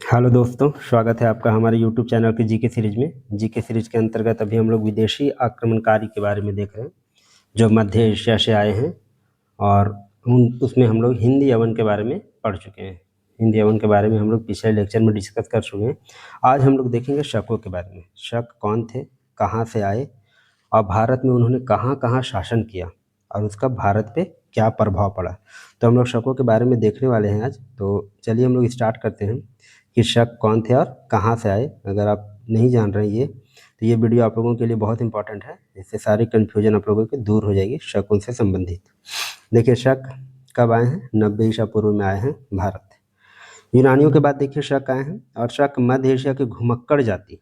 Hello दोस्तों, स्वागत है आपका हमारे यूट्यूब चैनल की जीके सीरीज में। जीके सीरीज के अंतर्गत अभी हम लोग विदेशी आक्रमणकारी के बारे में देख रहे हैं जो मध्य एशिया से आए हैं। और उसमें हम लोग हिंद यवन के बारे में पढ़ चुके हैं। हिंद यवन के बारे में हम लोग पिछले लेक्चर में डिस्कस कर चुके हैं। आज हम लोग देखेंगे शकों के बारे में। शक कौन थे, कहाँ से आए और भारत में उन्होंने कहाँ कहाँ शासन किया और उसका भारत पे क्या प्रभाव पड़ा। तो हम लोग शकों के बारे में देखने वाले हैं आज। तो चलिए हम लोग स्टार्ट करते हैं कि शक कौन थे और कहाँ से आए। अगर आप नहीं जान रहे ये तो ये वीडियो आप लोगों के लिए बहुत इंपॉर्टेंट है। इससे सारी कन्फ्यूजन आप लोगों की दूर हो जाएगी शक उनसे संबंधित। देखिए शक कब आए हैं, 90 ईसा पूर्व में आए हैं भारत। यूनानियों के बाद देखिए शक आए हैं। और शक मध्य एशिया की घुमक्कड़ जाति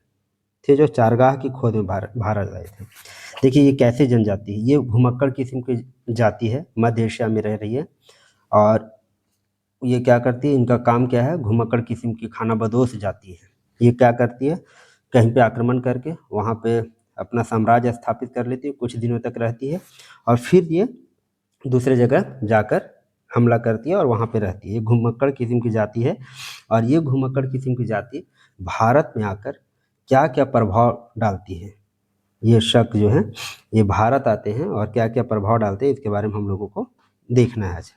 थे जो चारगाह की खोज में भारत आए थे। देखिए ये कैसे जनजाति है, ये घुमक्कड़ किस्म की जाति है, मध्य एशिया में रह रही है। और ये क्या करती है, इनका काम क्या है, घुमक्कड़ किस्म की खानाबदोश जाती है। ये क्या करती है, कहीं पे आक्रमण करके वहाँ पे अपना साम्राज्य स्थापित कर लेती है, कुछ दिनों तक रहती है और फिर ये दूसरे जगह जाकर हमला करती है और वहाँ पे रहती है। ये घुमक्कड़ किस्म की जाति है। और ये घुमक्कड़ किस्म की जाति भारत में आकर क्या क्या प्रभाव डालती है, ये शक जो है ये भारत आते हैं और क्या क्या प्रभाव डालते हैं, इसके बारे में हम लोगों को देखना है आज।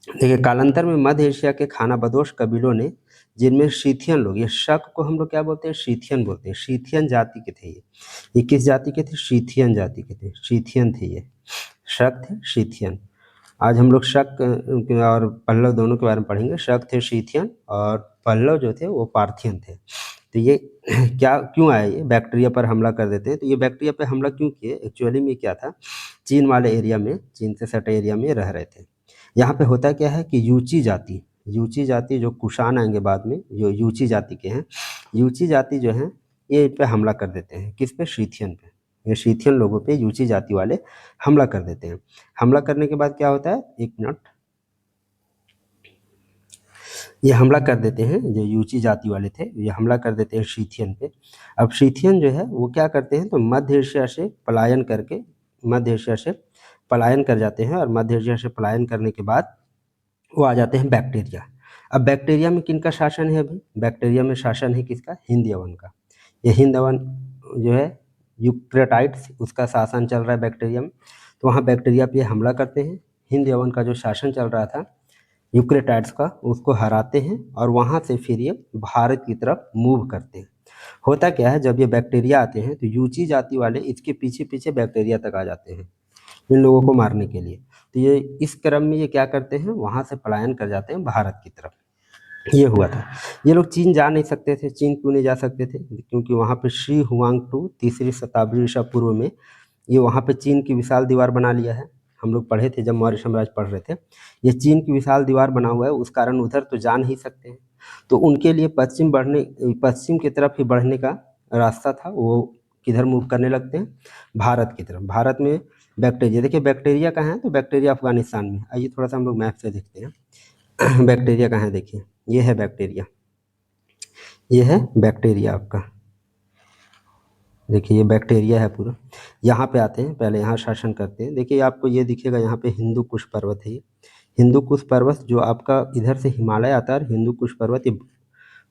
देखिए कालांतर में मध्य एशिया के खानाबदोश कबीलों ने, जिनमें शीथियन लोग, ये शक को हम लोग क्या बोलते हैं, शीथियन बोलते हैं। शीथियन जाति के थे ये किस जाति के थे, शीथियन जाति के थे। शीथियन थे ये, शक थे शीथियन। आज हम लोग शक और पल्लव दोनों के बारे में पढ़ेंगे। शक थे शीथियन और पल्लव जो थे वो पार्थियन थे। तो ये क्या क्यों आए, ये बैक्टीरिया पर हमला कर देते हैं। तो ये बैक्टीरिया पर हमला क्यों किए, एक्चुअली में क्या था, चीन वाले एरिया में, चीन से सटे एरिया में रह रहे थे। यहाँ पे होता क्या है कि यूची जाति जो कुषाण आएंगे बाद में, जो यूची जाति के हैं, यूची जाति जो है ये इन पे हमला कर देते हैं। किस पे, शीथियन पे। ये शीथियन लोगों पे यूची जाति वाले हमला कर देते हैं। हमला करने के बाद क्या होता है, एक मिनट, ये हमला कर देते हैं, जो यूची जाति वाले थे ये हमला कर देते हैं शीथियन पे। अब शीथियन जो है वो क्या करते हैं, तो मध्य एशिया से पलायन करके, मध्य एशिया से पलायन कर जाते हैं। और मध्य एशिया से पलायन करने के बाद वो आ जाते हैं बैक्टीरिया। अब बैक्टीरिया में किनका शासन है, अभी बैक्टीरिया में शासन है किसका, हिंद यवन का। ये हिंद यवन जो है यूक्रेटाइड्स, उसका शासन चल रहा है बैक्टीरिया में। तो वहाँ बैक्टीरिया पे हमला करते हैं। हिंद यवन का जो शासन चल रहा था यूक्रेटाइड्स का, उसको हराते हैं और वहाँ से फिर ये भारत की तरफ मूव करते हैं। होता क्या है, जब ये बैक्टीरिया आते हैं तो यूची जाति वाले इसके पीछे पीछे बैक्टीरिया तक आ जाते हैं इन लोगों को मारने के लिए। तो ये इस क्रम में ये क्या करते हैं, वहाँ से पलायन कर जाते हैं भारत की तरफ। ये हुआ था। ये लोग चीन जा नहीं सकते थे। चीन क्यों नहीं जा सकते थे, क्योंकि वहाँ पे शी हुआंगटू 3री शताब्दी ईसा पूर्व में ये वहाँ पे चीन की विशाल दीवार बना लिया है। हम लोग पढ़े थे जब मौर्य साम्राज्य पढ़ रहे थे, ये चीन की विशाल दीवार बना हुआ है, उस कारण उधर तो जा नहीं सकते हैं। तो उनके लिए पश्चिम की तरफ ही बढ़ने का रास्ता था। वो किधर मूव करने लगते हैं, भारत की तरफ। भारत में बैक्टीरिया, देखिए बैक्टीरिया कहाँ है, तो बैक्टीरिया अफगानिस्तान में। आइए थोड़ा सा हम लोग मैप से देखते हैं बैक्टीरिया कहाँ है। देखिए ये है बैक्टीरिया, ये है बैक्टीरिया आपका। देखिए ये बैक्टीरिया है पूरा। यहाँ पे आते हैं, पहले यहाँ शासन करते हैं। देखिए आपको ये दिखेगा, यहाँ पे हिंदू कुश पर्वत है। ये हिंदू कुश पर्वत जो आपका इधर से हिमालय आता है, हिंदू कुश पर्वत ये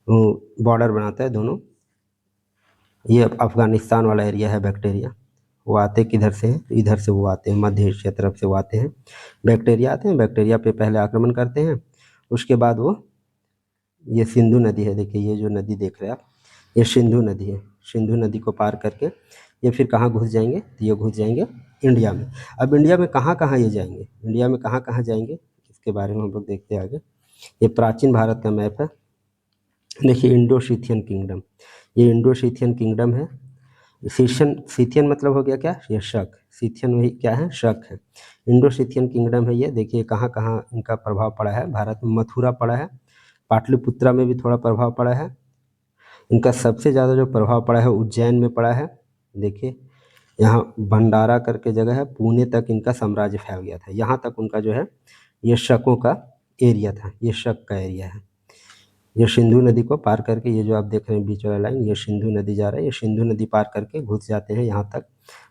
बॉर्डर बनाता है दोनों। ये अफगानिस्तान वाला एरिया है बैक्टीरिया। वो आते किधर से हैं, इधर से वो आते हैं, मध्य एशिया तरफ से वो आते हैं। बैक्टीरिया आते हैं, बैक्टीरिया पे पहले आक्रमण करते हैं। उसके बाद वो, ये सिंधु नदी है, देखिए ये जो नदी देख रहे हैं आप, ये सिंधु नदी है। सिंधु नदी को पार करके ये फिर कहाँ घुस जाएंगे, तो ये घुस जाएंगे इंडिया में। अब इंडिया में कहाँ कहाँ ये जाएंगे, इंडिया में कहाँ कहाँ जाएंगे, इसके बारे में हम लोग देखते हैं आगे। ये प्राचीन भारत का मैप है। देखिए इंडो शीथियन किंगडम, ये इंडो शीथियन किंगडम है। सीथियन मतलब हो गया क्या, ये शक। सीथियन वही क्या है, शक है। इंडो सीथियन किंगडम है ये। देखिए कहाँ कहाँ इनका प्रभाव पड़ा है, भारत में मथुरा पड़ा है, पाटलिपुत्रा में भी थोड़ा प्रभाव पड़ा है। इनका सबसे ज़्यादा जो प्रभाव पड़ा है उज्जैन में पड़ा है। देखिए यहाँ भंडारा करके जगह है, पुणे तक इनका साम्राज्य फैल गया था। यहाँ तक उनका जो है ये शकों का एरिया था, ये शक का एरिया है। ये सिंधु नदी को पार करके, ये जो आप देख रहे हैं बीच वाला लाइन, ये सिंधु नदी जा रहा है। ये सिंधु नदी पार करके घुस जाते हैं यहाँ तक,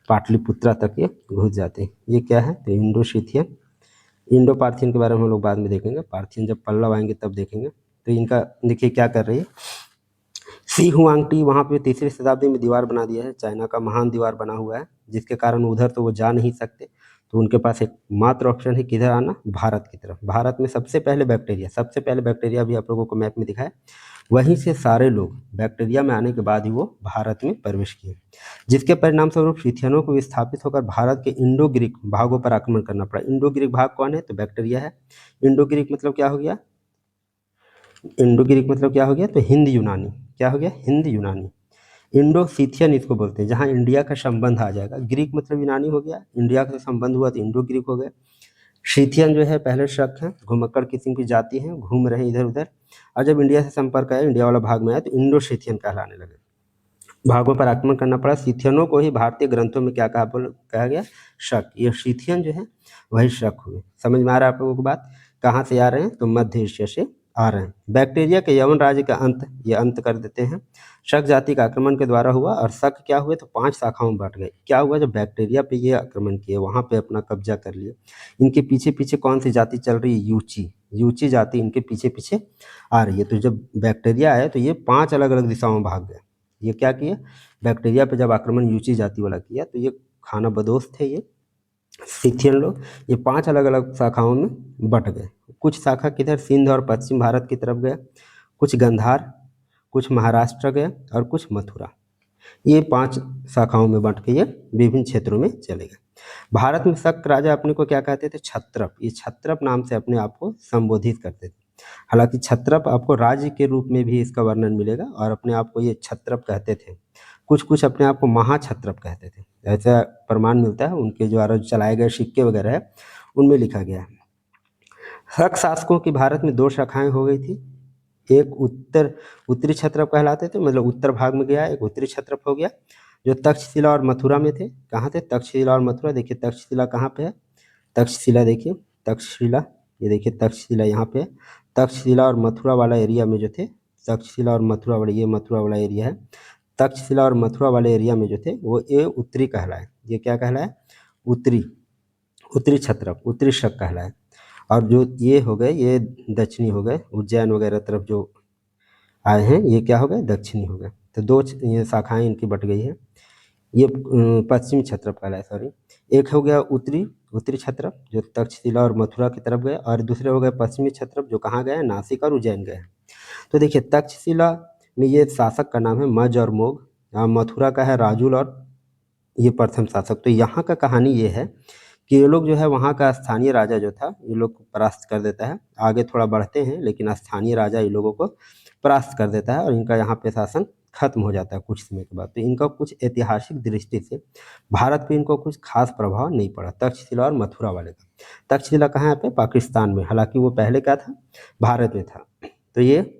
पाटलिपुत्रा तक ये घुस जाते हैं। ये क्या है, तो इंडो सीथियन। इंडो पार्थियन के बारे में हम लोग बाद में देखेंगे, पार्थियन जब पल्लव आएंगे तब देखेंगे। तो इनका देखिए क्या कर रही है। सी हुआंगटी वहाँ पे 3री शताब्दी में दीवार बना दिया है, चाइना का महान दीवार बना हुआ है, जिसके कारण उधर तो वो जा नहीं सकते। तो उनके पास एक मात्र ऑप्शन है किधर आना, भारत की तरफ। भारत में सबसे पहले बैक्टीरिया भी आप लोगों को मैप में दिखा है, वहीं से सारे लोग बैक्टीरिया में आने के बाद ही वो भारत में प्रवेश किए, जिसके परिणाम स्वरूप सिथियनों को विस्थापित होकर भारत के इंडो ग्रीक भागों पर आक्रमण करना पड़ा। इंडो ग्रीक भाग कौन है, तो बैक्टीरिया है। इंडो ग्रीक मतलब क्या हो गया, इंडो ग्रीक मतलब क्या हो गया, तो हिंद यूनानी। क्या हो गया, हिंद यूनानी। इंडो सीथियन इसको बोलते हैं, जहाँ इंडिया का संबंध आ जाएगा। ग्रीक मतलब यूनानी हो गया, इंडिया का संबंध हुआ तो इंडो ग्रीक हो गया। सीथियन जो है पहले शक है, घुमक्कड़ किस्म की जाति है, घूम रहे इधर उधर, और जब इंडिया से संपर्क आया, इंडिया वाला भाग में आया, तो इंडो सीथियन कहलाने लगे। भागों पर आक्रमण करना पड़ा। सीथियनों को ही भारतीय ग्रंथों में क्या कहा गया, शक। ये सीथियन जो है वही शक हुए। समझ में आ रहा है आप लोगों को बात। कहाँ से आ रहे हैं, तो मध्य एशिया से आ रहे हैं। बैक्टीरिया के यवन राज्य का अंत, ये अंत कर देते हैं, शक जाति का आक्रमण के द्वारा हुआ। और शक क्या हुए, तो 5 शाखाओं में बांट गए। क्या हुआ, जब बैक्टीरिया पे ये आक्रमण किए, वहाँ पे अपना कब्जा कर लिए। इनके पीछे पीछे कौन सी जाति चल रही है, यूची जाति इनके पीछे पीछे आ रही है। तो जब बैक्टीरिया आया तो ये 5 अलग अलग दिशाओं में भाग गए। ये क्या किए, बैक्टीरिया पे जब आक्रमण यूची जाति वाला किया, तो ये खाना बदोश थे ये सीथियन लोग, ये 5 अलग अलग शाखाओं में बट गए। कुछ शाखा किधर, सिंध और पश्चिम भारत की तरफ गए, कुछ गंधार, कुछ महाराष्ट्र गए, और कुछ मथुरा। ये 5 शाखाओं में बंट के ये विभिन्न क्षेत्रों में चले गए। भारत में शक राजा अपने को क्या कहते थे, क्षत्रप। ये क्षत्रप नाम से अपने आप को संबोधित करते थे। हालांकि क्षत्रप आपको राज्य के रूप में भी इसका वर्णन मिलेगा, और अपने आप को ये क्षत्रप कहते थे। कुछ कुछ अपने आप को महाक्षत्रप कहते थे, ऐसा प्रमाण मिलता है उनके द्वारा चलाए गए सिक्के वगैरह है उनमें लिखा गया है। शक शासकों की भारत में 2 शाखाएं हो गई थी। एक उत्तरी क्षत्रप कहलाते थे, मतलब उत्तर भाग में गया। एक उत्तरी क्षत्रप हो गया, जो तक्षशिला और मथुरा में थे। कहाँ थे, तक्षशिला और मथुरा। देखिए तक्षशिला कहाँ पे है, तक्षशिला देखिए, तक्षशिला, ये देखिए तक्षशिला यहाँ पे है। तक्षशिला और मथुरा वाला एरिया में जो थे, तक्षशिला और मथुरा वाला, ये मथुरा वाला एरिया है। तक्षशिला और मथुरा वाले एरिया में जो थे वो ये उत्तरी कहलाए। ये क्या कहलाए, उत्तरी, उत्तरी क्षत्रप, उत्तरी शक कहलाए। और जो ये हो गए, ये दक्षिणी हो गए, उज्जैन वगैरह तरफ जो आए हैं, ये क्या हो गए, दक्षिणी हो गए। तो 2 ये शाखाएं इनकी बट गई है। ये पश्चिमी क्षत्रप कहलाए, सॉरी। एक हो गया उत्तरी क्षत्रप, जो तक्षशिला और मथुरा की तरफ गए, और दूसरे हो गए पश्चिमी क्षत्रप, जो कहाँ गए, नासिक और उज्जैन गए। तो देखिए तक्षशिला में ये शासक का नाम है मज और मोग, मथुरा का है राजुल, और ये प्रथम शासक। तो यहाँ का कहानी ये है कि ये लोग जो है, वहाँ का स्थानीय राजा जो था, ये लोग को परास्त कर देता है। आगे थोड़ा बढ़ते हैं, लेकिन स्थानीय राजा इन लोगों को परास्त कर देता है, और इनका यहाँ पे शासन खत्म हो जाता है कुछ समय के बाद। तो इनका कुछ ऐतिहासिक दृष्टि से भारत पे इनको कुछ खास प्रभाव नहीं पड़ा, तक्षशिला और मथुरा वाले का। तक्षशिला कहाँ है पे, पाकिस्तान में, हालांकि वो पहले क्या था, भारत में था। तो ये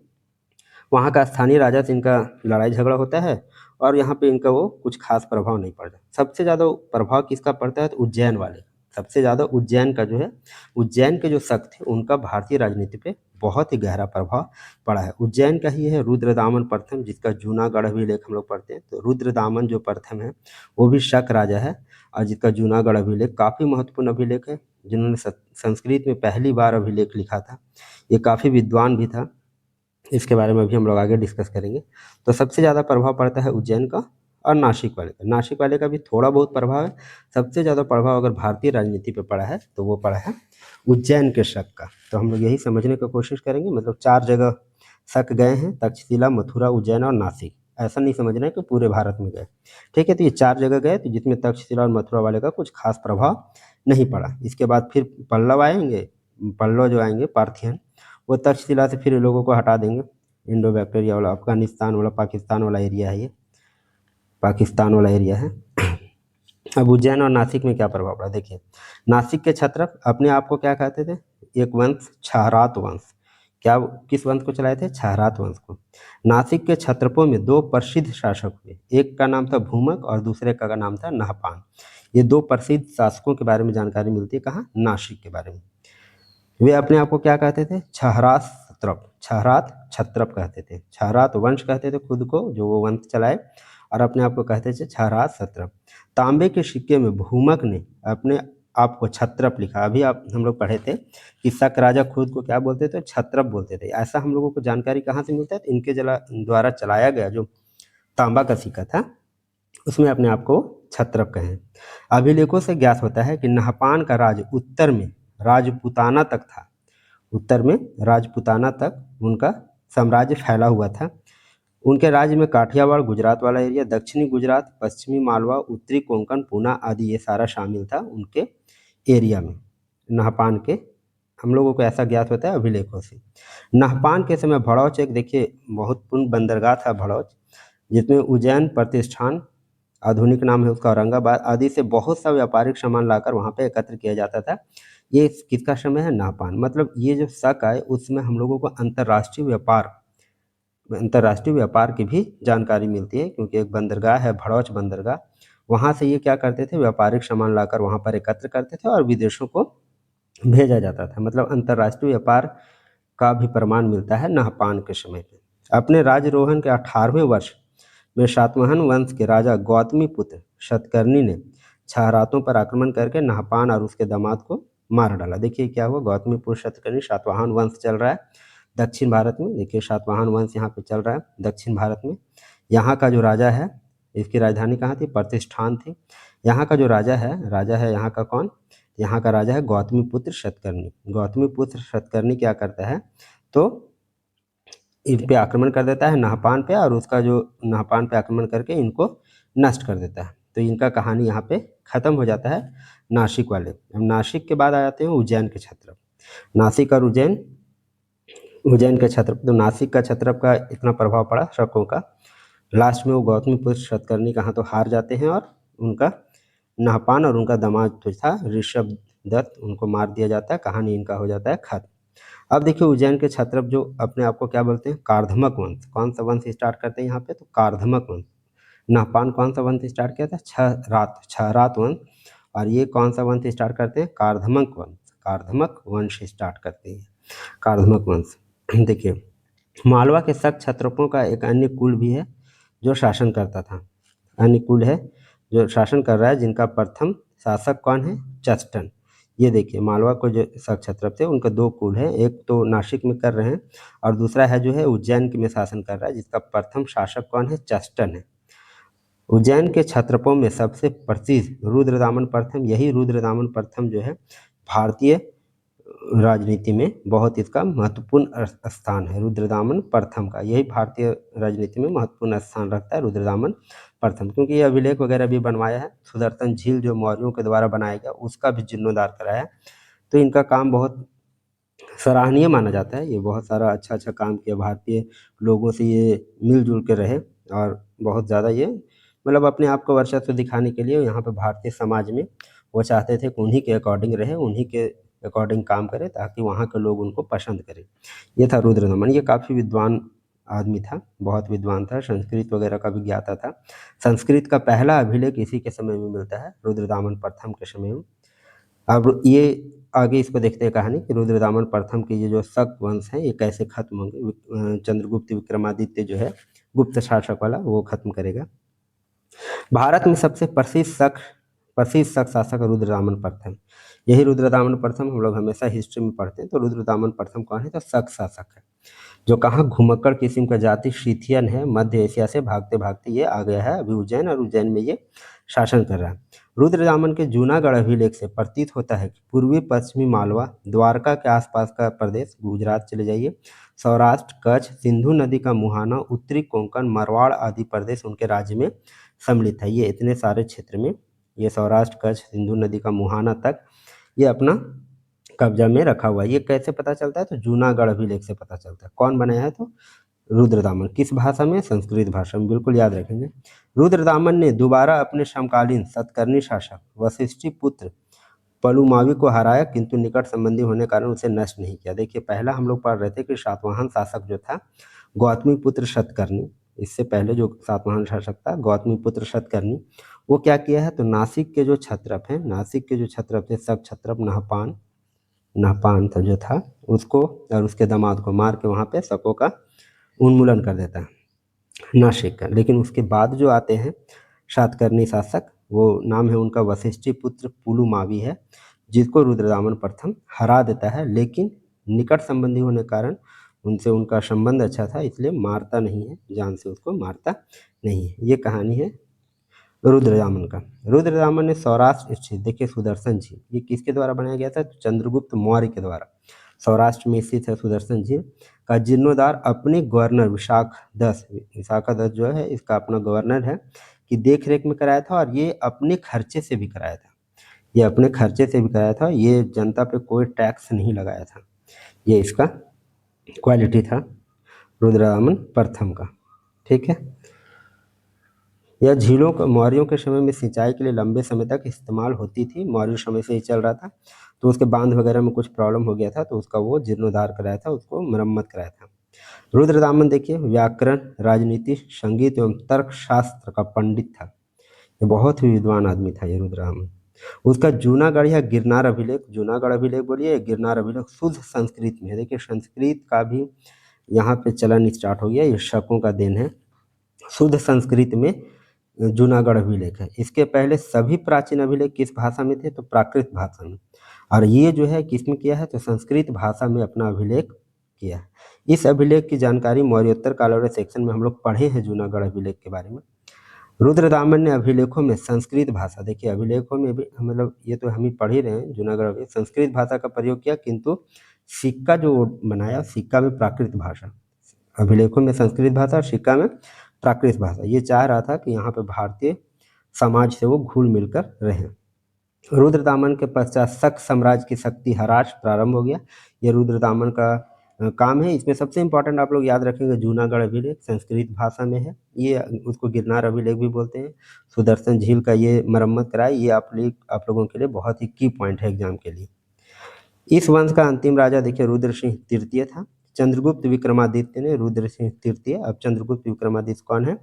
वहाँ का स्थानीय राजा से इनका लड़ाई झगड़ा होता है, और यहाँ पे इनका वो कुछ खास प्रभाव नहीं पड़ता। सबसे ज़्यादा प्रभाव किसका पड़ता है, तो उज्जैन वाले। सबसे ज़्यादा उज्जैन का जो है, उज्जैन के जो शक थे उनका भारतीय राजनीति पे बहुत ही गहरा प्रभाव पड़ा है। उज्जैन का ही है रुद्रदामन प्रथम, जिसका जूनागढ़ अभिलेख हम लोग पढ़ते हैं। तो रुद्रदामन जो प्रथम है वो भी शक राजा है, और जिसका जूनागढ़ अभिलेख काफ़ी महत्वपूर्ण अभिलेख है, जिन्होंने संस्कृत में पहली बार अभिलेख लिखा था। ये काफ़ी विद्वान भी था, इसके बारे में भी हम लोग आगे डिस्कस करेंगे। तो सबसे ज़्यादा प्रभाव पड़ता है उज्जैन का और नासिक वाले का। नासिक वाले का भी थोड़ा बहुत प्रभाव है। सबसे ज़्यादा प्रभाव अगर भारतीय राजनीति पे पड़ा है तो वो पड़ा है उज्जैन के शक का। तो हम लोग यही समझने की कोशिश करेंगे, मतलब 4 जगह शक गए हैं, तक्षशिला, मथुरा, उज्जैन और नासिक। ऐसा नहीं समझना है कि पूरे भारत में गए, ठीक है। तो ये 4 जगह गए, तो जिसमें तक्षशिला और मथुरा वाले का कुछ खास प्रभाव नहीं पड़ा। इसके बाद फिर पल्लव आएंगे, पल्लव जो आएंगे पार्थियन, वो तक्षशिला से फिर लोगों को हटा देंगे। इंडो बैक्टीरिया वाला, अफगानिस्तान वाला, पाकिस्तान वाला एरिया है, ये पाकिस्तान वाला एरिया है। अब उज्जैन और नासिक में क्या प्रभाव पड़ा, देखिए नासिक के क्षत्रप अपने आप को क्या कहते थे, एक वंश छहरात वंश। क्या, किस वंश को चलाए थे, छहरात वंश को। नासिक के क्षत्रपों में 2 प्रसिद्ध शासक हुए, एक का नाम था भूमक और दूसरे का नाम था नहपान। ये 2 प्रसिद्ध शासकों के बारे में जानकारी मिलती है, कहाँ, नासिक के बारे में। वे अपने आप को क्या कहते थे, छहरात क्षत्रप, छहरात क्षत्रप कहते थे। छहरात वंश कहते थे खुद को, जो वो वंश चलाए, और अपने आप को कहते थे छहरात क्षत्रप। तांबे के सिक्के में भूमक ने अपने आपको क्षत्रप लिखा। अभी आप हम लोग पढ़े थे कि शक राजा खुद को क्या बोलते थे, क्षत्रप बोलते थे। ऐसा हम लोगों को जानकारी कहाँ से मिलता है, तो इनके द्वारा चलाया गया जो तांबा का सिक्का था उसमें अपने आप को क्षत्रप कहें। अभिलेखों से ज्ञात होता है कि नहपान का राज उत्तर में राजपूताना तक था। उत्तर में राजपूताना तक उनका साम्राज्य फैला हुआ था। उनके राज्य में काठियावाड़ गुजरात वाला एरिया, दक्षिणी गुजरात, पश्चिमी मालवा, उत्तरी कोंकण, पूना आदि ये सारा शामिल था उनके एरिया में। नहपान के हम लोगों को ऐसा ज्ञात होता है अभिलेखों से। नहपान के समय भड़ौच एक देखिए बहुत पूर्ण बंदरगाह था भड़ौच, जिसमें उज्जैन प्रतिष्ठान, आधुनिक नाम है उसका औरंगाबाद आदि से बहुत सा व्यापारिक सामान लाकर वहाँ पे एकत्र किया जाता था। ये किसका समय है, नहपान। मतलब ये जो शक आए उसमें हम लोगों को अंतर्राष्ट्रीय व्यापार की भी जानकारी मिलती है, क्योंकि एक बंदरगाह है भड़ौच बंदरगाह, वहाँ से ये क्या करते थे, व्यापारिक सामान लाकर वहाँ पर एकत्र करते थे और विदेशों को भेजा जाता था। मतलब अंतर्राष्ट्रीय व्यापार का भी प्रमाण मिलता है नहपान के समय पे। अपने राजरोहन के 18वें वर्ष में सातवाहन वंश के राजा गौतमी पुत्र शतकर्णी ने छाहरातों पर आक्रमण करके नहपान और उसके दामाद को मार डाला। देखिए क्या हुआ, गौतमी पुत्र शतकर्णी, सातवाहन वंश चल रहा है दक्षिण भारत में। देखिए सातवाहन वंश यहाँ पे चल रहा है दक्षिण भारत में। यहाँ का जो राजा है, इसकी राजधानी कहाँ थी, प्रतिष्ठान थी। यहाँ का जो राजा है यहाँ का कौन, यहाँ का राजा है गौतमी पुत्र शतकर्णी। गौतमी पुत्र शतकर्णी क्या करता है, तो इन पे आक्रमण कर देता है नहपान पे, और उसका जो नहपान पे आक्रमण करके इनको नष्ट कर देता है। तो इनका कहानी यहाँ पे खत्म हो जाता है नासिक वाले। अब नासिक के बाद आ जाते हैं उज्जैन के क्षत्रप। नासिक और उज्जैन के क्षत्रप। तो नासिक का क्षत्रप का इतना प्रभाव पड़ा शकों का, लास्ट में वो गौतमी पुत्र शतकर्णी का हाथों हार जाते हैं और उनका नहपान और उनका दामाद जो था ऋषभ दत्त, उनको मार दिया जाता है। कहानी इनका हो जाता है खत्म। अब देखिए उज्जैन के क्षत्रप जो अपने आप को क्या बोलते हैं, कार्धमक वंश। कौन सा वंश स्टार्ट करते हैं यहाँ पे, तो कार्धमक वंश। नहपान कौन सा वंश स्टार्ट किया था, छहरात वंश। और ये कौन सा वंश स्टार्ट करते हैं, कार्धमक वंश स्टार्ट करते हैं, कार्धमक वंश। देखिए मालवा के शक क्षत्रपों का एक अन्य कुल भी है जो शासन करता था, अन्य कुल है जो शासन कर रहा है, जिनका प्रथम शासक कौन है, चस्टन। ये देखिए मालवा को जो शक क्षत्रप थे उनका दो कुल है, एक तो नासिक में कर रहे हैं और दूसरा है जो है उज्जैन में शासन कर रहा है, जिसका प्रथम शासक कौन है, चस्टन है। उज्जैन के क्षत्रपों में सबसे प्रसिद्ध रुद्रदामन प्रथम, यही रुद्रदामन प्रथम जो है भारतीय राजनीति में बहुत इसका महत्वपूर्ण स्थान है। रुद्रदामन प्रथम का यही भारतीय राजनीति में महत्वपूर्ण स्थान रखता है, रुद्रदामन प्रथम, क्योंकि ये अभिलेख वगैरह भी बनवाया है। सुदर्शन झील जो मौर्यों के द्वारा बनाया गया उसका भी जीर्णोद्धार कराया है। तो इनका काम बहुत सराहनीय माना जाता है। ये बहुत सारा अच्छा काम किया, भारतीय लोगों से ये मिलजुल के रहे और बहुत ज़्यादा ये मतलब अपने आप को वर्चस्व दिखाने के लिए यहाँ पे भारतीय समाज में वो चाहते थे कि उन्हीं के अकॉर्डिंग रहे, उन्हीं के अकॉर्डिंग काम करे, ताकि वहाँ के लोग उनको पसंद करें। ये था रुद्रदमन। ये काफ़ी विद्वान आदमी था, बहुत विद्वान था, संस्कृत वगैरह का भी ज्ञाता था। संस्कृत का पहला अभिलेख इसी के समय में मिलता है, रुद्रदामन प्रथम के समय में। अब ये आगे इसको देखते हैं कहानी कि रुद्रदामन प्रथम के ये जो शक वंश है ये कैसे खत्म होंगे। चंद्रगुप्त विक्रमादित्य जो है गुप्त शासक वाला, वो खत्म करेगा। भारत में सबसे प्रसिद्ध शक शासक रुद्रदामन प्रथम। यही रुद्रदामन प्रथम हम लोग हमेशा हिस्ट्री में पढ़ते हैं। तो रुद्रदामन प्रथम कौन है, तो शक शासक है, जो कहाँ घुमक्कड़ किस्म का जाति शीथियन है, मध्य एशिया से भागते भागते ये आ गया है अभी उज्जैन, और उज्जैन में ये शासन कर रहा है। रुद्रदामन के जूनागढ़ अभिलेख से प्रतीत होता है कि पूर्वी पश्चिमी मालवा, द्वारका के आसपास का प्रदेश, गुजरात चले जाइए, सौराष्ट्र, कच्छ, सिंधु नदी का मुहाना, उत्तरी कोंकण, मारवाड़ आदि प्रदेश उनके राज्य में सम्मिलित है। ये इतने सारे क्षेत्र में ये सौराष्ट्र, कच्छ, सिंधु नदी का मुहाना तक ये अपना कब्जा में रखा हुआ है। ये कैसे पता चलता है, तो जूनागढ़ अभिलेख से पता चलता है। कौन बनाया है, तो रुद्रदामन। किस भाषा में, संस्कृत भाषा में, बिल्कुल याद रखेंगे। रुद्रदामन ने दोबारा अपने समकालीन सतकर्णी शासक वशिष्ठी पुत्र पलुमावी को हराया, किंतु निकट संबंधी होने के कारण उसे नष्ट नहीं किया। देखिए पहला हम लोग पढ़ रहे थे कि सातवाहन शासक जो था गौतमी पुत्र शतकर्णी, इससे पहले जो सातवाहन शासक था गौतमी पुत्र शतकर्णी, वो क्या किया है, तो नासिक के जो क्षत्रप हैं, नासिक के जो क्षत्रप थे, शक क्षत्रप नहपान था जो था, उसको और उसके दामाद को मार के वहाँ पे शकों का उन्मूलन कर देता है नासिक का। लेकिन उसके बाद जो आते हैं सातकर्णी शासक, वो नाम है उनका वशिष्ठी पुत्र पुलुमावी है, जिसको रुद्रदामन प्रथम हरा देता है, लेकिन निकट संबंधी होने के कारण उनसे उनका संबंध अच्छा था, इसलिए मारता नहीं है, जान से उसको मारता नहीं है। ये कहानी है रुद्रदामन का। रुद्रदामन ने सौराष्ट्र स्थित, देखिए सुदर्शन झील, ये किसके द्वारा बनाया गया था? चंद्रगुप्त मौर्य के द्वारा। सौराष्ट्र में स्थित है सुदर्शन झील का जीर्णोद्धार अपने गवर्नर विशाखा दत्त जो है इसका अपना गवर्नर है कि देख रेख में कराया था, और ये अपने खर्चे से भी कराया था। ये अपने खर्चे से भी कराया था, ये जनता पे कोई टैक्स नहीं लगाया था। ये इसका क्वालिटी था रुद्रदामन प्रथम का। ठीक है। यह झीलों को मौर्यों के समय में सिंचाई के लिए लंबे समय तक इस्तेमाल होती थी। मौर्य समय से ही चल रहा था, तो उसके बांध वगैरह में कुछ प्रॉब्लम हो गया था, तो उसका वो जीर्णोद्धार कराया था, उसको मरम्मत कराया था। रुद्रदामन देखिए व्याकरण, राजनीति, संगीत एवं तर्कशास्त्र का पंडित था। ये बहुत ही विद्वान आदमी था ये रुद्रदामन। उसका जूनागढ़ या गिरनार अभिलेख, जूनागढ़ अभिलेख बोलिए, गिरनार अभिलेख शुद्ध संस्कृत में है। देखिए संस्कृत का भी यहाँ पे चलन स्टार्ट हो गया, ये शकों का देन है। शुद्ध संस्कृत में जूनागढ़ अभिलेख है। इसके पहले सभी प्राचीन अभिलेख किस भाषा में थे? तो प्राकृत भाषा में। और ये जो है किसमें किया है? तो संस्कृत भाषा में अपना अभिलेख किया है। इस अभिलेख की जानकारी मौर्योत्तर काल वाले सेक्शन में हम लोग पढ़े हैं जूनागढ़ अभिलेख के बारे में। रुद्रदामन ने अभिलेखों में संस्कृत भाषा, देखिए अभिलेखों में भी मतलब ये तो हम ही पढ़ ही रहे हैं, जूनागढ़ अभिलेख संस्कृत भाषा का प्रयोग किया, किंतु सिक्का जो बनाया सिक्का में प्राकृत भाषा, अभिलेखों में संस्कृत भाषा, सिक्का में प्राकृत भाषा। ये चाह रहा था कि यहाँ पे भारतीय समाज से वो घुल मिलकर रहें। रुद्रदामन के पश्चात शक साम्राज्य की शक्ति ह्रास प्रारंभ हो गया। ये रुद्रदामन का काम है। इसमें सबसे इम्पोर्टेंट आप लोग याद रखेंगे जूनागढ़ अभिलेख संस्कृत भाषा में है, ये उसको गिरनार अभिलेख भी बोलते हैं। सुदर्शन झील का ये मरम्मत कराए, ये आप लोगों के लिए बहुत ही की पॉइंट है एग्जाम के लिए। इस वंश का अंतिम राजा देखिए रुद्र सिंह तृतीय था। चंद्रगुप्त विक्रमादित्य ने रुद्र सिंह तृतीय, अब चंद्रगुप्त विक्रमादित्य कौन है?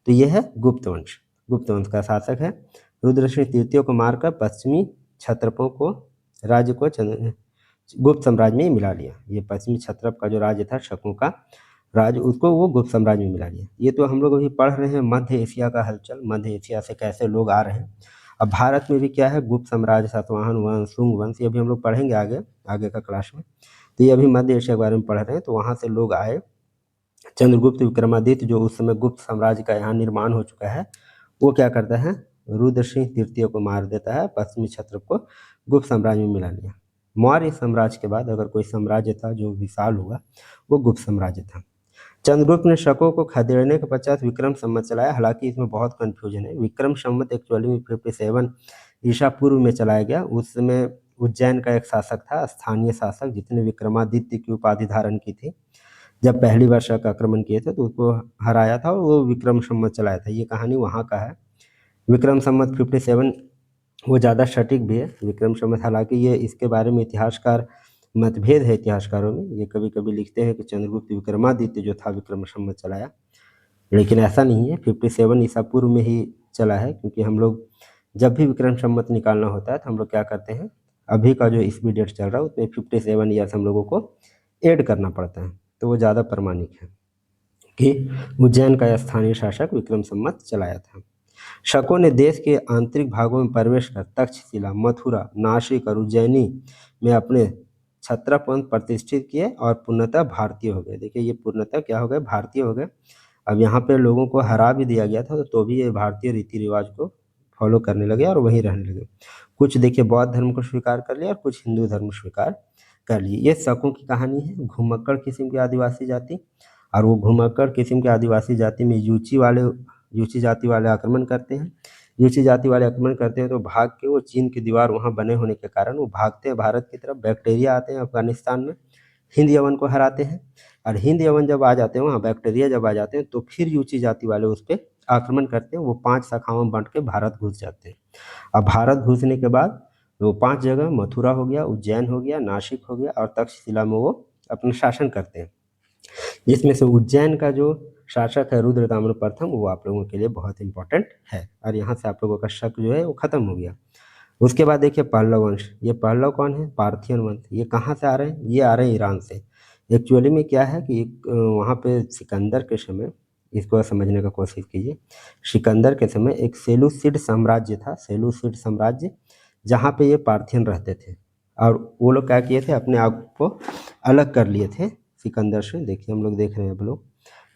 तो ये है गुप्त वंश, गुप्त वंश का शासक है। रुद्र सिंह तृतीय को मारकर पश्चिमी क्षत्रपों को राज्य को गुप्त साम्राज्य में मिला लिया। ये पश्चिमी क्षत्रप का जो राज्य था, शकों का राज्य, उसको वो गुप्त साम्राज्य में मिला लिया। ये तो हम लोग अभी पढ़ रहे हैं मध्य एशिया का हलचल, मध्य एशिया से कैसे लोग आ रहे हैं। अब भारत में भी क्या है, गुप्त साम्राज्य, सातवाहन वंश, शुंग वंश, ये भी हम लोग पढ़ेंगे आगे का क्लास में। तो ये अभी मध्य एशिया के बारे में पढ़ रहे हैं, तो वहाँ से लोग आए। चंद्रगुप्त विक्रमादित्य जो उस समय गुप्त साम्राज्य का यहाँ निर्माण हो चुका है, वो क्या करता है, रुद्र सिंह तृतीय को मार देता है, पश्चिमी क्षत्रप को गुप्त साम्राज्य में मिला लिया। मौर्य साम्राज्य के बाद अगर कोई साम्राज्य था जो विशाल हुआ, वो गुप्त साम्राज्य था। चंद्रगुप्त ने शकों को खदेड़ने के पश्चात विक्रम संवत चलाया। हालांकि इसमें बहुत कन्फ्यूजन है। विक्रम संवत एक्चुअली में 57 ईसा पूर्व में चलाया गया। उस समय उज्जैन का एक शासक था, स्थानीय शासक, जिसने विक्रमादित्य की उपाधि धारण की थी। जब पहली बार शक आक्रमण किए थे तो उसको हराया था और वो विक्रम संवत चलाया था। ये कहानी वहाँ का है। विक्रम संवत 57 वो ज़्यादा सटीक भी है विक्रम संवत। हालांकि ये इसके बारे में इतिहासकार मतभेद है इतिहासकारों में। ये कभी कभी लिखते हैं कि चंद्रगुप्त विक्रमादित्य जो था विक्रम संवत चलाया, लेकिन ऐसा नहीं है। 57 ईसा पूर्व में ही चला है, क्योंकि हम लोग जब भी विक्रम संवत निकालना होता है तो हम लोग क्या करते हैं, अभी का जो ईस्वी डेट चल रहा है उसमें 57 ईयर्स हम लोगों को ऐड करना पड़ता है, तो वो ज़्यादा प्रमाणिक है कि उज्जैन का स्थानीय शासक विक्रम संवत चलाया था। शकों ने देश के आंतरिक भागों में प्रवेश कर तक्षशिला, मथुरा, नासिक और उज्जैनी में अपने छत्रपंथ प्रतिष्ठित किए और पूर्णतः भारतीय हो गए। देखिए ये पूर्णतः क्या हो गए, भारतीय हो गए। अब यहाँ पे लोगों को हरा भी दिया गया था, तो भी ये भारतीय रीति रिवाज को फॉलो करने लगे और वहीं रहने लगे। कुछ देखिए बौद्ध धर्म को स्वीकार कर लिया और कुछ हिंदू धर्म स्वीकार कर लिए। ये शकों की कहानी है। घुमक्कड़ किस्म की आदिवासी जाति, और वो घुमक्कड़ किस्म के आदिवासी जाति में यूची जाति वाले आक्रमण करते हैं। यूची जाति वाले आक्रमण करते हैं तो भाग के वो चीन की दीवार वहाँ बने होने के कारण वो भागते हैं भारत की तरफ। बैक्टीरिया आते हैं अफगानिस्तान में, हिंद यवन को हराते हैं, और हिंद यवन जब आ जाते हैं वहाँ, बैक्टीरिया जब आ जाते हैं, तो फिर यूची जाति वाले उस पर आक्रमण करते हैं। वो 5 शाखाओं में बांट के भारत घुस जाते हैं। अब भारत घुसने के बाद वो 5 जगह, मथुरा हो गया, उज्जैन हो गया, नासिक हो गया और तक्षशिला में वो अपना शासन करते हैं। जिसमें से उज्जैन का जो शासक है रुद्रदामन प्रथम, वो आप लोगों के लिए बहुत इंपॉर्टेंट है, और यहाँ से आप लोगों का शक जो है वो खत्म हो गया। उसके बाद देखिए पल्लव वंश। ये पल्लव कौन है? पार्थियन वंश। ये कहाँ से आ रहे हैं? ये आ रहे हैं ईरान से। एक्चुअली में क्या है कि वहाँ पे सिकंदर के समय इसको समझने का कोशिश कीजिए। सिकंदर के समय एक सेलूसिड साम्राज्य था, सेलूसिड साम्राज्य, जहाँ पे ये पार्थियन रहते थे और वो लोग क्या किए थे, अपने आप को अलग कर लिए थे सिकंदर से। देखिए हम लोग देख रहे हैं, आप लोग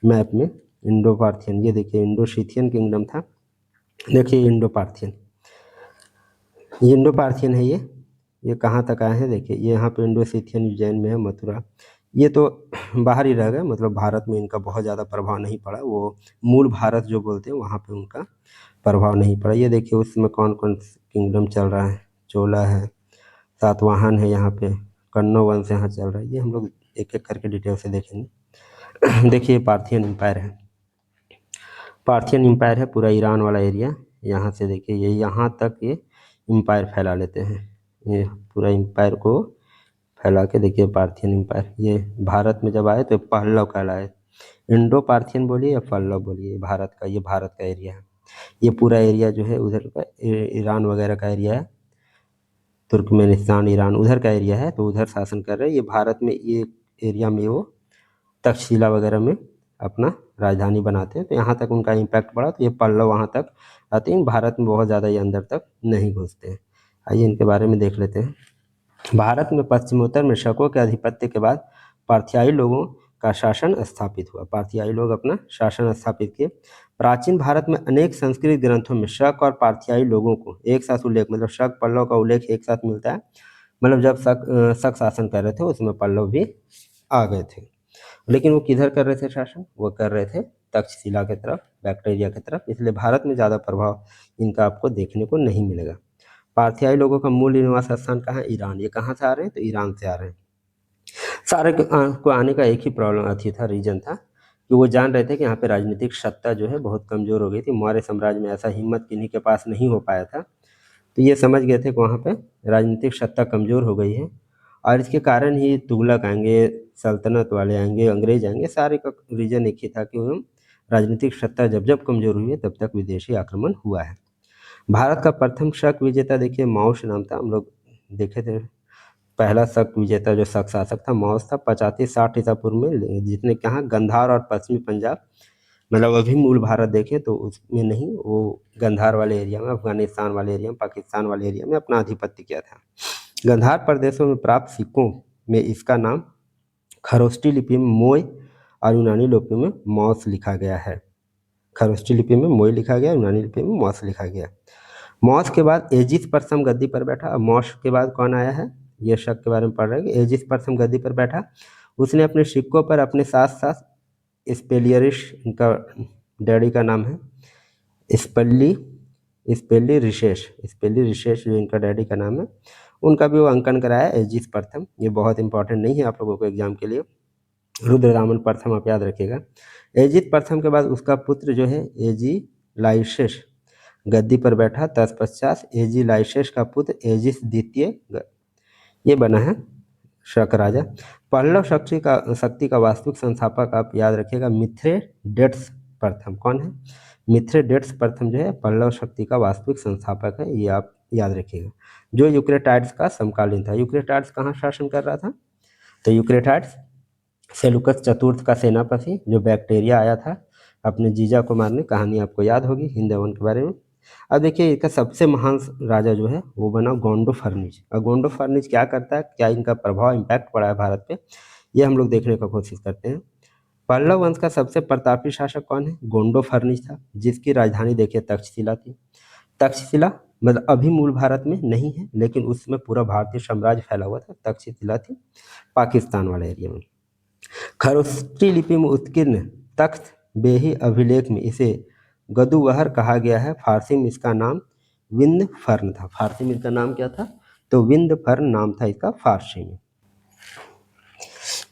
मैप में इंडो पार्थियन, ये देखिए इंडो सीथियन किंगडम था, देखिए इंडो पार्थियन, ये इंडो पार्थियन है। ये कहाँ तक आए हैं, देखिए ये यहाँ पे इंडो सीथियन उज्जैन में है, मथुरा, ये तो बाहर ही रह गए, मतलब भारत में इनका बहुत ज़्यादा प्रभाव नहीं पड़ा, वो मूल भारत जो बोलते हैं वहाँ पे उनका प्रभाव नहीं पड़ा। ये देखिए उसमें कौन कौन किंगडम चल रहा है, चोला है, सातवाहन है, यहाँ पे कन्नो वंश यहाँ चल रहा है, ये हम लोग एक एक करके डिटेल से देखेंगे। देखिए पार्थियन एम्पायर है, पार्थियन एम्पायर है, पूरा ईरान वाला एरिया, यहाँ से देखिए ये यहाँ तक ये एम्पायर फैला लेते हैं, ये पूरा एम्पायर को फैला के देखिए पार्थियन एम्पायर। ये भारत में जब आए तो पल्लव कहलाए, इंडो पार्थियन बोलिए या पल्लव बोलिए, भारत का, ये भारत का एरिया है। ये पूरा एरिया जो है उधर का ईरान वगैरह का एरिया है, तुर्कमेनिस्तान, ईरान उधर का एरिया है, तो उधर शासन कर रहे हैं। ये भारत में ये एरिया में वो तक्षशिला वगैरह में अपना राजधानी बनाते हैं, तो यहाँ तक उनका इम्पैक्ट पड़ा, तो ये पल्लव वहाँ तक आते हैं, भारत में बहुत ज़्यादा ये अंदर तक नहीं घुसते हैं। आइए इनके बारे में देख लेते हैं। भारत में पश्चिमोत्तर में शकों के आधिपत्य के बाद पार्थियाई लोगों का शासन स्थापित हुआ, पार्थियाई लोग अपना शासन स्थापित किए। प्राचीन भारत में अनेक संस्कृत ग्रंथों में शक और पार्थियाई लोगों को एक साथ उल्लेख, मतलब शक पल्लव का उल्लेख एक साथ मिलता है, मतलब जब शक शासन कर रहे थे उसमें पल्लव भी आ गए थे। लेकिन वो किधर कर रहे थे शासन, वो कर रहे थे तक्षशिला की तरफ, बैक्टीरिया की तरफ, इसलिए भारत में ज़्यादा प्रभाव इनका आपको देखने को नहीं मिलेगा। पार्थियाई लोगों का मूल निवास स्थान कहाँ है, ईरान। ये कहाँ से आ रहे हैं, तो ईरान से आ रहे हैं। सारे को आने का एक ही प्रॉब्लम अथी था, रीजन था कि वो जान रहे थे कि यहाँ पे राजनीतिक सत्ता जो है बहुत कमज़ोर हो गई थी, मौर्य साम्राज्य में ऐसा हिम्मत किन्हीं के पास नहीं हो पाया था, तो ये समझ गए थे कि वहाँ पे राजनीतिक सत्ता कमज़ोर हो गई है और इसके कारण ही तुगलक आएंगे, सल्तनत वाले आएंगे, अंग्रेज आएंगे, सारे का रीजन एक ही था कि वो राजनीतिक सत्ता जब जब कमज़ोर हुई है तब तक विदेशी आक्रमण हुआ है। भारत का प्रथम शक विजेता देखिए माउस नाम था, हम लोग देखे थे, पहला शक विजेता जो शक शासक था माउस था, 85-60 ईसा पूर्व में, जितने कहाँ गंधार और पश्चिमी पंजाब, मतलब अभी मूल भारत देखें तो उसमें नहीं, वो गंधार वाले एरिया में, अफगानिस्तान वाले एरिया में, पाकिस्तान वाले एरिया में अपना आधिपत्य किया था। गंधार प्रदेशों में प्राप्त सिक्कों में इसका नाम खरोष्टी लिपि में मोय और यूनानी लिपि में मौस लिखा गया है। खरोष्टी लिपि में मोय लिखा गया, यूनानी लिपि में मौस लिखा गया। मौस के बाद एजिस प्रथम गद्दी पर बैठा। अब मौस के बाद कौन आया है, ये शक के बारे में पढ़ रहे हैं कि एजिस प्रथम गद्दी पर बैठा। उसने अपने सिक्कों पर अपने साथ साथ स्पेलियरिश, इनका डैडी का नाम है, स्पेली रिशेष जो इनका डैडी का नाम है, उनका भी वो अंकन कराया एजिस प्रथम। ये बहुत इंपॉर्टेंट नहीं है आप लोगों को एग्जाम के लिए, रुद्रदामन प्रथम आप याद रखिएगा। एजिस प्रथम के बाद उसका पुत्र जो है एजी लाइसेस गद्दी पर बैठा। तत्पश्चात एजी लाइसेस का पुत्र एजिस द्वितीय ये बना है शक राजा। पल्लव शक्ति का वास्तविक संस्थापक आप याद रखिएगा मिथ्रेडेट्स प्रथम। कौन है, मिथ्रेडेट्स प्रथम जो है पल्लव शक्ति का वास्तविक संस्थापक है, ये आप याद रखिएगा, जो यूक्रेटाइड्स का समकालीन था। यूक्रेटाइड्स कहाँ शासन कर रहा था, तो यूक्रेटाइड्स सेलुकस चतुर्थ का सेनापति, जो बैक्टीरिया आया था अपने जीजा को मारने, कहानी आपको याद होगी हिंदवन के बारे में। अब देखिए इसका सबसे महान राजा जो है वो बना गोंडो फर्निज। और गोंडो फर्निज क्या करता है, क्या इनका प्रभाव इम्पैक्ट पड़ा है भारत पे, ये हम लोग देखने का कोशिश करते हैं। पल्लव वंश का सबसे प्रतापी शासक कौन है, गोंडो फर्निज था, जिसकी राजधानी देखिए तक्षशिला थी। तक्षशिला मतलब अभी मूल भारत में नहीं है, लेकिन उसमें पूरा भारतीय साम्राज्य फैला हुआ था, तक्षशिला थी पाकिस्तान वाले एरिया में। खरोष्टी लिपि में उत्कीर्ण तख्त बेही अभिलेख में इसे गदुवहर कहा गया है। फारसी में इसका नाम विंद फर्न था। फारसी में इसका नाम क्या था, तो विंद फर्न नाम था इसका, फारसी में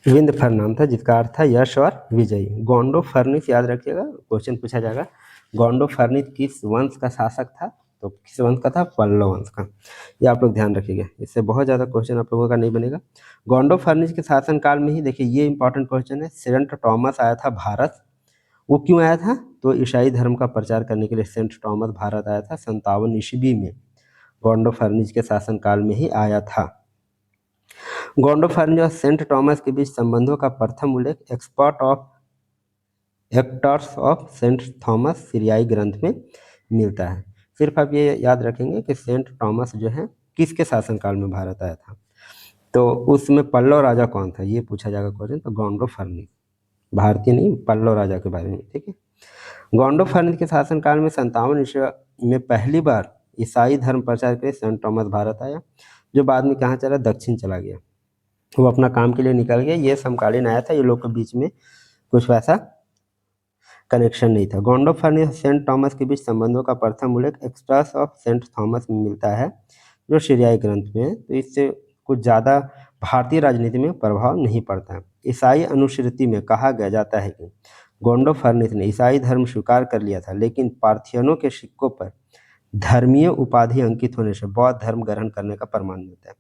विंद फर्न नाम था, जिसका अर्थ था यश और विजयी। गोंडो फर्निस याद रखिएगा, क्वेश्चन पूछा जाएगा, गोंडो फर्निस किस वंश का शासक था, तो किस वंश का था, पल्लव वंश का। ये आप लोग ध्यान रखिएगा, इससे बहुत ज़्यादा क्वेश्चन आप लोगों का नहीं बनेगा। गोंडो फर्निस के शासनकाल में ही देखिए ये इंपॉर्टेंट क्वेश्चन है, सेंट टॉमस आया था भारत। वो क्यों आया था, तो ईसाई धर्म का प्रचार करने के लिए सेंट टॉमस भारत आया था 57 ईस्वी में, गोंडो फर्निस के शासनकाल में ही आया था। गोंडो फर्निस और सेंट टॉमस के बीच संबंधों का प्रथम उल्लेख expert of actors of Saint Thomas सीरियाई ग्रंथ में मिलता है। सिर्फ आप ये याद रखेंगे कि सेंट थॉमस जो है किसके शासनकाल में भारत आया था, तो उसमें पल्लव राजा कौन था ये पूछा जाएगा क्वेश्चन, तो गोंडो फर्निस, भारतीय नहीं पल्लव राजा के बारे में, ठीक है। गोंडो फर्निस के शासनकाल में 57 ईस्वी में पहली बार ईसाई धर्म प्रचार के लिए सेंट थॉमस भारत आया, जो बाद में कहाँ चला, दक्षिण चला गया, वो अपना काम के लिए निकल गया। ये समकालीन आया था, ये लोग के बीच में कुछ वैसा कनेक्शन नहीं था। गोंडो फर्निस और सेंट थॉमस के बीच संबंधों का प्रथम उल्लेख एक्स्ट्रास ऑफ सेंट थॉमस में मिलता है, जो सीरियाई ग्रंथ में है। तो इससे कुछ ज़्यादा भारतीय राजनीति में प्रभाव नहीं पड़ता है। ईसाई अनुश्रुति में कहा गया जाता है कि गोंडो फर्निस ने ईसाई धर्म स्वीकार कर लिया था, लेकिन पार्थियनों के सिक्कों पर धर्मीय उपाधि अंकित होने से बौद्ध धर्म ग्रहण करने का प्रमाण मिलता है।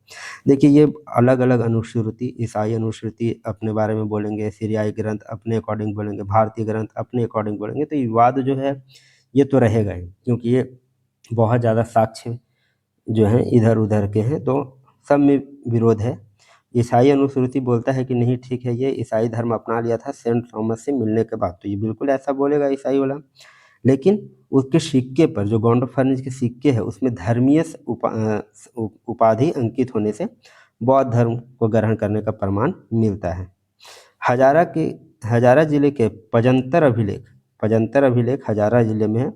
देखिए ये अलग अलग अनुश्रुति, ईसाई अनुश्रुति अपने बारे में बोलेंगे, सीरियाई ग्रंथ अपने अकॉर्डिंग बोलेंगे, भारतीय ग्रंथ अपने अकॉर्डिंग बोलेंगे, तो ये विवाद जो है ये तो रहेगा ही, क्योंकि ये बहुत ज़्यादा साक्ष्य जो हैं इधर उधर के हैं, तो सब में विरोध है। ईसाई अनुश्रुति बोलता है कि नहीं ठीक है, ये ईसाई धर्म अपना लिया था सेंट थॉमस से मिलने के बाद, तो ये बिल्कुल ऐसा बोलेगा ईसाई वाला। लेकिन उसके सिक्के पर जो गोंडो फर्निस के सिक्के हैं उसमें धर्मीय उपाधि अंकित होने से बौद्ध धर्म को ग्रहण करने का प्रमाण मिलता है। हजारा जिले के पजंतर अभिलेख हजारा जिले में है,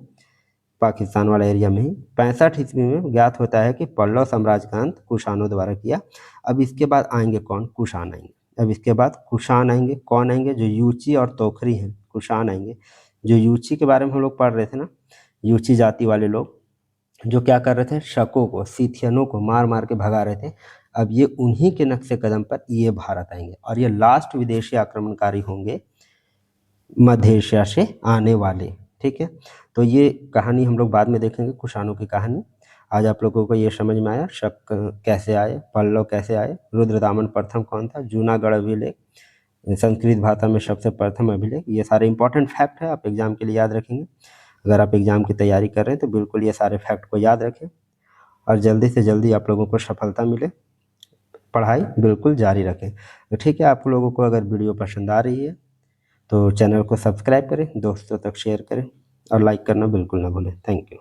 पाकिस्तान वाला एरिया में ही 65 ईस्वी में ज्ञात होता है कि पल्लव साम्राज्य का अंत कुषाणों द्वारा किया। अब इसके बाद आएंगे कौन, कुषाण आएंगे। अब इसके बाद कुषाण आएंगे, कौन आएंगे, जो यूची और तोखरी हैं, कुषाण आएंगे। जो यूची के बारे में हम लोग पढ़ रहे थे ना, यूची जाति वाले लोग जो क्या कर रहे थे, शकों को, सीथियनों को मार मार के भगा रहे थे, अब ये उन्हीं के नक्शे कदम पर ये भारत आएंगे, और ये लास्ट विदेशी आक्रमणकारी होंगे मध्य एशिया से आने वाले, ठीक है। तो ये कहानी हम लोग बाद में देखेंगे, कुषाणों की कहानी। आज आप लोगों को ये समझ में आया शक कैसे आए, पल्लव कैसे आए, रुद्रदामन प्रथम कौन था, जूनागढ़ अभिलेख संस्कृत भाषा में सबसे प्रथम अभिलेख, ये सारे इंपॉर्टेंट फैक्ट है, आप एग्जाम के लिए याद रखेंगे। अगर आप एग्जाम की तैयारी कर रहे हैं तो बिल्कुल ये सारे फैक्ट को याद रखें, और जल्दी से जल्दी आप लोगों को सफलता मिले, पढ़ाई बिल्कुल जारी रखें। तो ठीक है, आप लोगों को अगर वीडियो पसंद आ रही है तो चैनल को सब्सक्राइब करें, दोस्तों तक शेयर करें, और लाइक करना बिल्कुल ना भूलें। Thank you.